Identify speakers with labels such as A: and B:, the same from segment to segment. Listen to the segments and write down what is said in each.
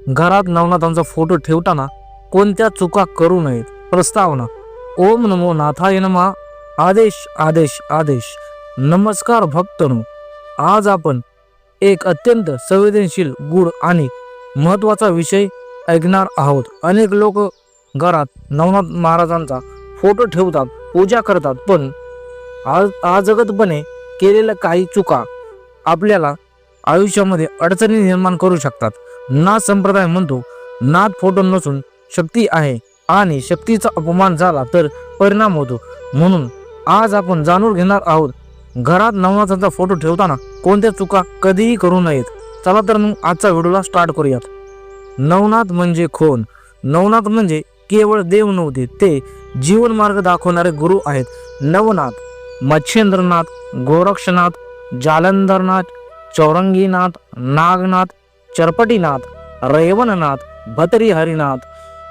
A: घरात नवनाथांचा फोटो ठेवताना कोणत्या चुका करू नयेत. प्रस्तावना. ओम नमो नाथाय नमः. आदेश आदेश आदेश. नमस्कार भक्तनो, आज आपण एक अत्यंत संवेदनशील, गूढ आणि महत्त्वाचा विषय ऐकणार आहोत. अनेक लोक घरात नवनाथ महाराजांचा फोटो ठेवतात, पूजा करतात, पण अजगतपणे केलेल्या काही चुका आपल्याला आयुष्यामध्ये अडचणी निर्माण करू शकतात. नाथ संप्रदाय म्हणतो, नाथ फोटो नसून शक्ती आहे आणि शक्तीचा अपमान झाला तर परिणाम होतो. म्हणून आज आपण जाणून घेणार आहोत, घरात नवनाथांचा फोटो ठेवताना कोणत्या चुका कधीही करू नयेत. चला तर मग आजचा व्हिडिओला स्टार्ट करूयात. नवनाथ म्हणजे कोण? नवनाथ म्हणजे केवळ देव नव्हते, ते जीवन मार्ग दाखवणारे गुरु आहेत. नवनाथ, मच्छेंद्रनाथ, गोरक्षनाथ, जालंधरनाथ, चौरंगीनाथ, नागनाथ, चरपटीनाथ, रेवणनाथ, भतरीहरिनाथ,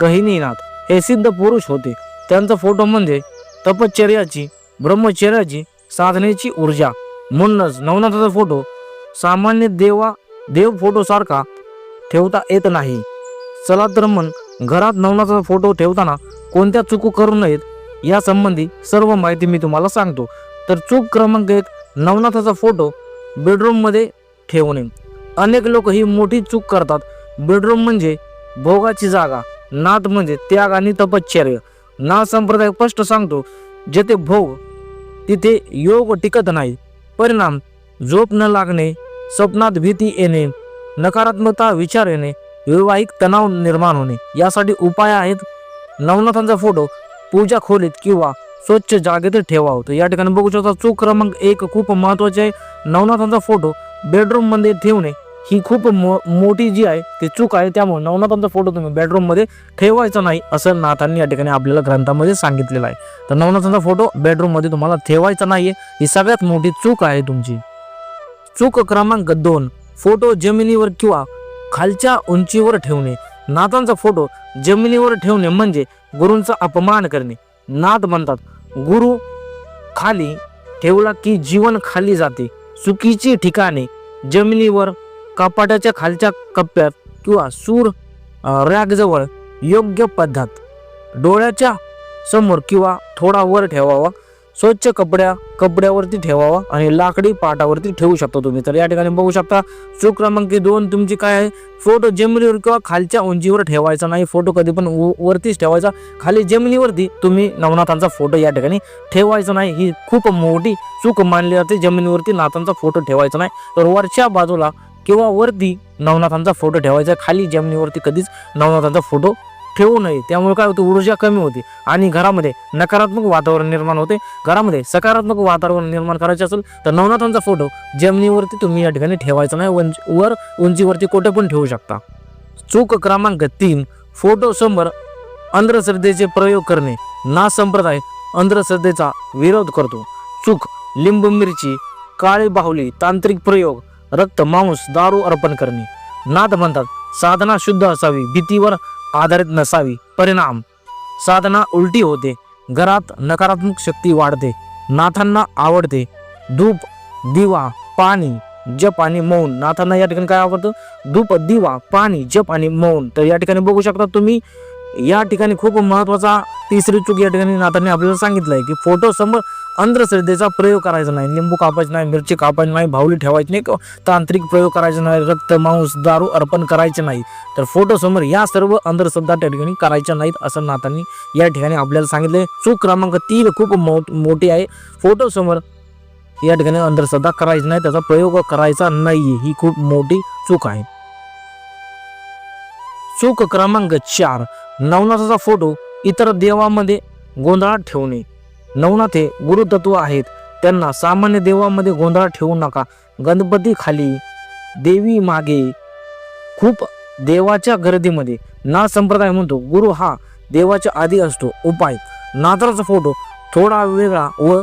A: गहिनीनाथ हे सिद्ध पुरुष होते. त्यांचा फोटो म्हणजे तपश्चर्याची, ब्रह्मचर्याची, साधनेची ऊर्जा. म्हणूनच नवनाथाचा फोटो सामान्य देव फोटो सारखा ठेवता येत नाही. चला तर मग घरात नवनाथाचा फोटो ठेवताना कोणत्या चुका करू नयेत या संबंधी सर्व माहिती मी तुम्हाला सांगतो. तर चूक क्रमांक 1, नवनाथाचा फोटो बेडरूम मध्ये ठेवणे. अनेक लोक ही मोठी चूक करतात. बेडरूम म्हणजे भोगाची जागा, नाथ म्हणजे त्याग आणि तपश्चर्य. नाथ संप्रदाय स्पष्ट सांगतो, जेथे भोग तिथे योग टिकत नाही. परिणाम झोप न लागणे, स्वप्नात भीती येणे, नकारात्मकता विचार येणे, वैवाहिक तणाव निर्माण होणे. यासाठी उपाय आहेत. नवनाथांचा फोटो पूजा खोलीत किंवा स्वच्छ जागेत ठेवावा. तर या ठिकाणी बघू शकता, चूक क्रमांक 1 खूप महत्वाची आहे. नवनाथांचा फोटो बेडरूम मध्ये ठेवणे ही खूप मोठी जी आहे ती चूक आहे. त्यामुळे नवनाथांचा फोटो तुम्ही बेडरूम मध्ये ठेवायचा नाही असं नाथांनी या ठिकाणी आपल्याला ग्रंथामध्ये सांगितलेलं आहे. तर नवनाथांचा फोटो बेडरूम मध्ये तुम्हाला ठेवायचा नाहीये, ही सगळ्यात मोठी चूक आहे तुमची. चूक क्रमांक 2, फोटो जमिनीवर किंवा खालच्या उंचीवर ठेवणे. नाथांचा फोटो जमिनीवर ठेवणे म्हणजे गुरूंचा अपमान करणे. नाथ म्हणतात, गुरु खाली ठेवला की जीवन खाली जाते. चुकीची ठिकाणे जमिनीवर, कपाटाच्या खालच्या कप्प्यात किंवा सूर रॅकजवळ योग्य पद्धत, डोळ्याच्या समोर किंवा थोडा वर ठेवावा. स्वच्छ कपड्यावरती ठेवावा आणि लाकडी पाटावरती ठेवू शकता तुम्ही. तर या ठिकाणी बघू शकता, चूक क्रमांक 2 तुमची काय आहे? फोटो जमिनीवर किंवा खालच्या उंचीवर ठेवायचा नाही. फोटो कधी पण वरतीच ठेवायचा, खाली जमिनीवरती तुम्ही नवनाथांचा फोटो या ठिकाणी ठेवायचा नाही. ही खूप मोठी चूक मानली जाते. जमिनीवरती नाथांचा फोटो ठेवायचा नाही, तर वरच्या बाजूला किंवा वरती नवनाथांचा फोटो ठेवायचा. खाली जमिनीवरती कधीच नवनाथांचा फोटो ठेवू नये. त्यामुळे काय होतं, ऊर्जा कमी होते आणि घरामध्ये नकारात्मक वातावरण निर्माण होते. घरामध्ये सकारात्मक वातावरण निर्माण करायचे असेल तर नवनाथांचा फोटो जमिनीवरती तुम्ही या ठिकाणी ठेवायचा नाही, वर उंचीवरती कुठे पण ठेवू शकता. चूक क्रमांक 3, फोटो समोर अंधश्रद्धेचे प्रयोग करणे. नाथ संप्रदाय अंधश्रद्धेचा विरोध करतो. चूक, लिंबू मिरची, काळी बाहुली, तांत्रिक प्रयोग, रक्त, मांस, दारू अर्पण करणे. नाथ म्हणतात, साधना शुद्ध असावी, भीतीवर आधारित नसावी. परिणाम साधना उलटी होते, घरात नकारात्मक शक्ती वाढते. नाथांना आवडते धूप, दिवा, पाणी, जप आणि मौन. नाथांना या ठिकाणी काय आवडतं? धूप, दिवा, पाणी, जप आणि मौन. तर या ठिकाणी बघू शकता तुम्ही, या ठिकाणी खूप महत्वाचा तिसरी चूक या ठिकाणी नाथांनी आपल्याला सांगितलंय की फोटो समोर अंधश्रद्धेचा प्रयोग करायचा नाही. लिंबू कापायचं नाही, मिरची कापायची नाही, बाहुली ठेवायची नाही, तांत्रिक प्रयोग करायचे नाही, रक्त, मांस, दारू अर्पण करायचे नाही. तर फोटो समोर या सर्व अंधश्रद्धा त्या ठिकाणी करायच्या नाहीत असं नाथांनी या ठिकाणी आपल्याला सांगितले. चूक क्रमांक 3 खूप मोठी आहे. फोटो समोर या ठिकाणी अंधश्रद्धा करायची नाही, त्याचा प्रयोग करायचा नाहीये, ही खूप मोठी चूक आहे. चूक क्रमांक 4, नवनाथाचा फोटो इतर देवामध्ये गोंधळात ठेवणे. नवनाथ हे गुरुतत्व आहेत, त्यांना सामान्य देवामध्ये गोंधळात ठेवू नका. गणपती खाली, देवी मागे, खूप देवाच्या गर्दीमध्ये. नाथ संप्रदाय म्हणतो, गुरु हा देवाच्या आधी असतो. उपाय, नाथाचा फोटो थोडा वेगळा व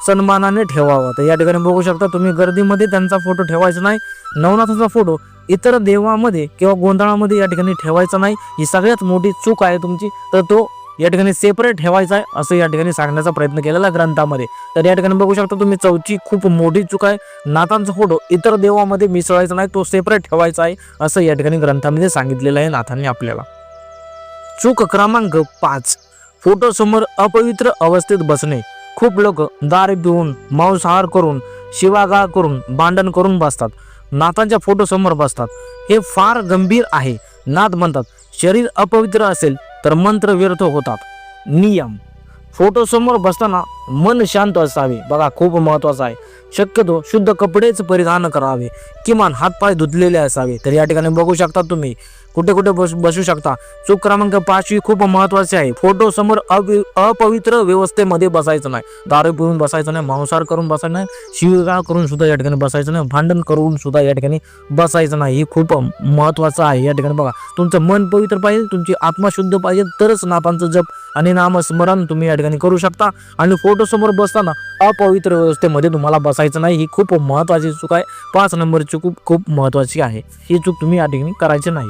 A: सन्मानाने ठेवावा. तर या ठिकाणी बघू शकता तुम्ही, गर्दीमध्ये त्यांचा फोटो ठेवायचा नाही. नवनाथाचा फोटो इतर देवामध्ये किंवा गोंधळामध्ये या ठिकाणी ठेवायचा नाही. ही सगळ्यात मोठी चूक आहे तुमची. तर तो या ठिकाणी सेपरेट ठेवायचा आहे असं या ठिकाणी सांगण्याचा प्रयत्न केलेला ग्रंथामध्ये. तर या ठिकाणी बघू शकता तुम्ही चौथी खूप मोठी चूक आहे, नाथांचा फोटो इतर देवामध्ये मिसळायचा नाही, तो सेपरेट ठेवायचा आहे असं या ठिकाणी ग्रंथामध्ये सांगितलेलं आहे नाथांनी आपल्याला. चूक क्रमांक 5, फोटो समोर अपवित्र अवस्थेत बसणे. खूप लोक दारू पिऊन, मांसाहार करून, शिवागाळ करून, भांडण करून बसतात, नाथांच्या फोटो समोर बसतात. हे फार गंभीर आहे. नाथ म्हणतात शरीर अपवित्र असेल तर मंत्र व्यर्थ होतात. नियम: फोटो समोर बसताना मन शांत असावे. बघा खूप महत्वाचं आहे. शक्यतो शुद्ध कपडेच परिधान करावे, किमान हातपाय धुतलेले असावे. तर या ठिकाणी बघू शकता तुम्ही कुठे कुठे बसू शकता. चूक क्रमांक 5 ही खूप महत्वाची आहे. फोटो समोर अपवित्र व्यवस्थेमध्ये बसायचं नाही, दारू पिऊन बसायचं नाही, मांसाहार करून बसायचं नाही, शिवीगाळ करून सुद्धा या ठिकाणी बसायचं नाही, भांडण करून सुद्धा या ठिकाणी बसायचं नाही. ही खूप महत्वाचं आहे. या ठिकाणी बघा तुमचं मन पवित्र पाहिजे, तुमची आत्मा शुद्ध पाहिजे, तरच नाथांचं जप आणि नामस्मरण तुम्ही या ठिकाणी करू शकता. आणि फोटो समोर बसताना अपवित्र व्यवस्थेमध्ये तुम्हाला बसायचं नाही. ही खूप महत्वाची चूक आहे. 5 नंबरची चूक खूप महत्वाची आहे. ही चूक तुम्ही या ठिकाणी करायची नाही.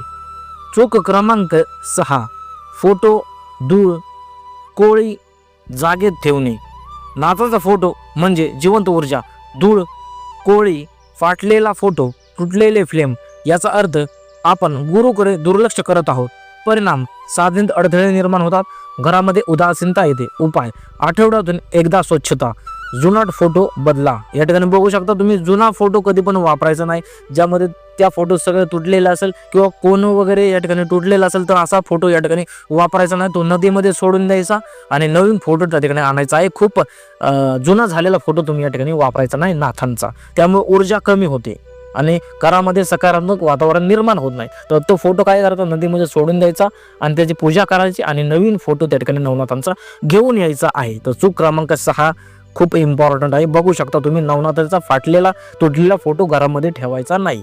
A: चूक क्रमांक 6, फोटो धूळ कोळी जागेत ठेवणे. नाथाचा फोटो म्हणजे जिवंत ऊर्जा. धूळ कोळी, फाटलेला फोटो, तुटलेले फ्लेम याचा अर्थ आपण गुरुकडे दुर्लक्ष करत आहोत. परिणाम: साधनेत अडथळे निर्माण होतात, घरामध्ये उदासीनता येते. उपाय: आठवड्यातून एकदा स्वच्छता. जुनाट फोटो बदला. या ठिकाणी बघू शकता तुम्ही जुना फोटो कधी पण वापरायचा नाही, ज्यामध्ये त्या फोटो सगळं तुटलेला असेल किंवा कोण वगैरे या ठिकाणी तुटलेला असेल तर असा फोटो या ठिकाणी वापरायचा नाही, तो नदीमध्ये सोडून द्यायचा आणि नवीन फोटो त्या ठिकाणी आणायचा आहे. खूप जुना झालेला फोटो तुम्ही या ठिकाणी वापरायचा नाही नाथांचा, त्यामुळे ऊर्जा कमी होते आणि घरामध्ये सकारात्मक वातावरण निर्माण होत नाही. तर तो फोटो काय करायचा, नदीमध्ये सोडून द्यायचा आणि त्याची पूजा करायची आणि नवीन फोटो त्या ठिकाणी नवनाथांचा घेऊन यायचा आहे. तर चूक क्रमांक 6 खूप इम्पॉर्टंट आहे. बघू शकता तुम्ही नवनाथांचा फाटलेला तुटलेला फोटो घरामध्ये ठेवायचा नाही.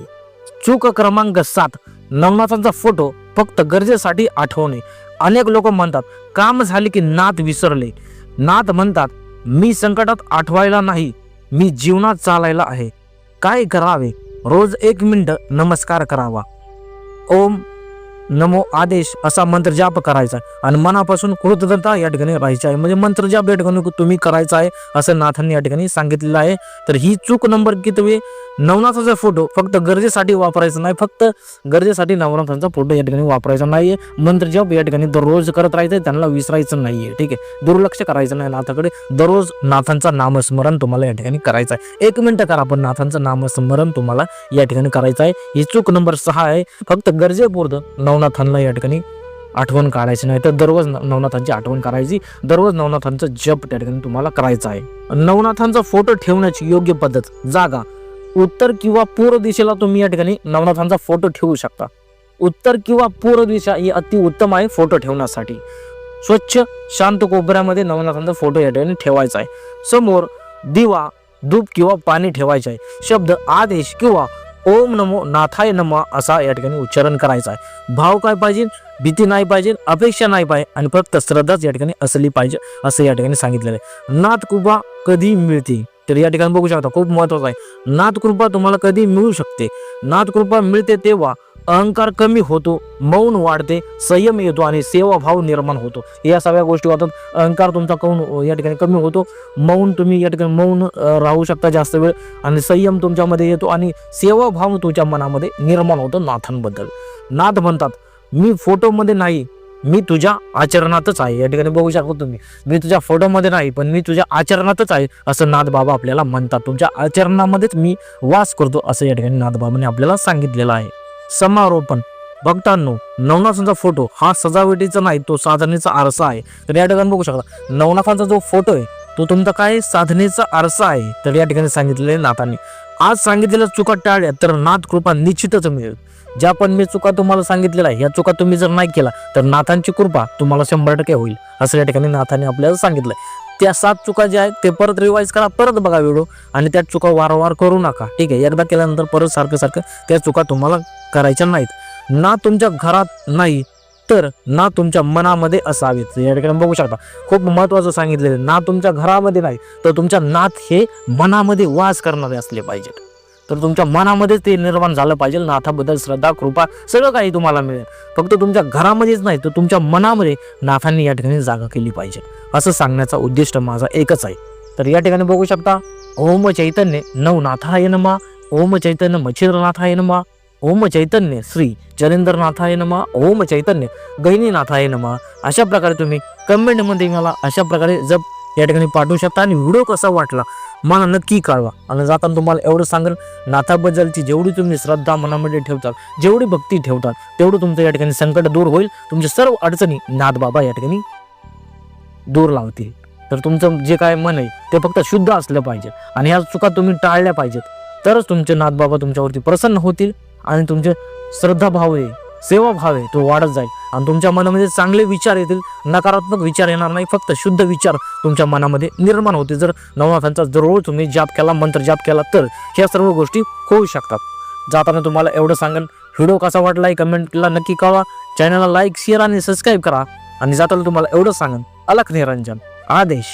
A: चूक क्रमांक 7, नवनाथांचा फोटो फक्त गरजेसाठी आठवणे. अनेक लोक म्हणतात काम झाले की नाथ विसरले. नाथ म्हणतात मी संकटात आठवायला नाही, मी जीवनात चालायला आहे. काय करावे? रोज 1 मिनिट नमस्कार करावा. ओम नमो आदेश असा मंत्र जाप करायचा आणि मनापासून कृतज्ञता या ठिकाणी राहायची आहे. म्हणजे मंत्र जाप या ठिकाणी तुम्ही करायचा आहे असं नाथांनी या ठिकाणी सांगितलेलं आहे. तर ही चूक नंबर किती? नवनाथाचा फोटो फक्त गरजेसाठी वापरायचा नाही, फक्त गरजेसाठी नवनाथांचा फोटो या ठिकाणी वापरायचा नाहीये. मंत्र जाप या ठिकाणी दररोज करत राहायचं, त्यांना विसरायचं नाहीये. ठीक आहे, दुर्लक्ष करायचं नाही नाथाकडे. दररोज नाथांचा नामस्मरण तुम्हाला या ठिकाणी करायचं आहे. 1 मिनिट करा, पण नाथांचं नामस्मरण तुम्हाला या ठिकाणी करायचं आहे. ही चूक नंबर 6 आहे. फक्त गरजेपुरतं नवनाथांना या ठिकाणी आठवण काढायची नाही, तर दररोज नवनाथांची आठवण करायची, दररोज नवनाथांचं जप त्या ठिकाणी तुम्हाला करायचं आहे. नवनाथांचा फोटो ठेवण्याची योग्य पद्धत: जागा उत्तर किंवा पूर्व दिशेला तुम्ही या ठिकाणी नवनाथांचा फोटो ठेवू शकता. उत्तर किंवा पूर्व दिशा ही अति उत्तम आहे फोटो ठेवण्यासाठी. स्वच्छ शांत कोपऱ्यामध्ये नवनाथांचा फोटो या ठिकाणी ठेवायचा आहे. समोर दिवा, धूप किंवा पाणी ठेवायचे आहे. शब्द आदेश किंवा ओम नमो नाथाय नमः असा या ठिकाणी उच्चारण करायचा आहे. भाव काय पाहिजे? भीती नाही पाहिजे, अपेक्षा नाही पाहिजे आणि फक्त श्रद्धाच या ठिकाणी असली पाहिजे असं या ठिकाणी सांगितलेलं आहे. नाथ कृपा कधी मिळते? तर या ठिकाणी बघू शकता खूप महत्वाचं आहे. नाथ कृपा तुम्हाला कधी मिळू शकते? नाथ कृपा मिळते तेव्हा अहंकार कमी होतो, मौन वाढते, संयम येतो आणि सेवाभाव निर्माण होतो. या सगळ्या गोष्टी होतात. अहंकार तुमचा या ठिकाणी कमी होतो, मौन तुम्ही या ठिकाणी मौन राहू शकता जास्त वेळ आणि संयम तुमच्यामध्ये येतो आणि सेवाभाव तुमच्या मनामध्ये निर्माण होतो नाथांबद्दल. नाथ म्हणतात मी फोटोमध्ये नाही, मी तुझ्या आचरणातच आहे. या ठिकाणी बघू शकता तुम्ही, मी तुझ्या फोटोमध्ये नाही पण मी तुझ्या आचरणातच आहे असं नाथ बाबा आपल्याला म्हणतात. तुमच्या आचरणामध्येच मी वास करतो असं या ठिकाणी नाथ बाबांनी आपल्याला सांगितलेलं आहे. समारोपण: भक्तांनो, नवनाथांचा फोटो हा सजावटीचा नाही, तो साधनेचा आरसा आहे. तर या ठिकाणी बघू शकता नवनाथांचा जो फोटो आहे तो तुमचा काय साधनेचा आरसा आहे. तर या ठिकाणी सांगितलेले नाथांनी आज सांगितलेल्या चुका टाळल्या तर नाथ कृपा निश्चितच मिळेल. ज्या पण मी चुका तुम्हाला सांगितलेल्या आहे, या चुका तुम्ही जर नाही केला तर नाथांची कृपा तुम्हाला 100% होईल असं या ठिकाणी नाथांनी आपल्याला सांगितलंय. त्या 7 चुका ज्या आहेत ते परत रिवाइज करा, परत बघा व्हिडिओ आणि त्या चुका वारंवार करू नका. ठीक आहे, एकदा केल्यानंतर परत सारखं त्या चुका तुम्हाला करायच्या नाहीत. ना तुमच्या घरात नाही तर ना तुमच्या मनामध्ये असावेत. या ठिकाणी बघू शकता खूप महत्वाचं सांगितलेलं, ना तुमच्या घरामध्ये नाही तर तुमच्या नाथ हे मनामध्ये वास करणारे असले पाहिजेत. तर तुमच्या मनामध्ये ते निर्माण झालं पाहिजे. नाथाबद्दल श्रद्धा, कृपा सगळं काही तुम्हाला मिळेल. फक्त तुमच्या घरामध्येच नाही तर तुमच्या मनामध्ये नाथांनी या ठिकाणी जागा केली पाहिजे, असं सांगण्याचा उद्दिष्ट माझा एकच आहे. तर या ठिकाणी बघू शकता, ओम चैतन्य नवनाथाय नमः, ओम चैतन्य मच्छिंद्रनाथाय नमः, ओम चैतन्य श्री जलेंद्रनाथाय नमः, ओम चैतन्य गहिनीनाथाय नमः. अशा प्रकारे तुम्ही कमेंटमध्ये मला अशा प्रकारे जप या ठिकाणी पाठवू शकता. आणि व्हिडिओ कसा वाटला मला नक्की कळवा. आणि जाताना तुम्हाला एवढं सांगेल, नाथाबद्दलची जेवढी तुम्ही श्रद्धा मनामध्ये ठेवतात, जेवढी भक्ती ठेवतात, तेवढं तुमचं या ठिकाणी संकट दूर होईल. तुमच्या सर्व अडचणी नाथबाबा या ठिकाणी दूर लावतील. तर तुमचं जे काय मन आहे ते फक्त शुद्ध असलं पाहिजे आणि ह्या चुका तुम्ही टाळल्या पाहिजेत. तरच तुमचे नाथबाबा तुमच्यावरती प्रसन्न होतील आणि तुमचे श्रद्धाभाव आहे, सेवाभाव आहे तो वाढत जाईल. आणि तुमच्या मनामध्ये चांगले विचार येतील, नकारात्मक विचार येणार नाही. फक्त शुद्ध विचार तुमच्या मनामध्ये निर्माण होतील. जर नवनाथांचा जरूर तुम्ही जाप केला, मंत्र जाप केला, तर ह्या सर्व गोष्टी होऊ शकतात. जाताना तुम्हाला एवढं सांगेन, व्हिडिओ कसा वाटला कमेंटला नक्की कळवा. चॅनलला लाईक, शेअर आणि सबस्क्राईब करा. आणि जाताना तुम्हाला एवढं सांगेन, अलख निरंजन आदेश.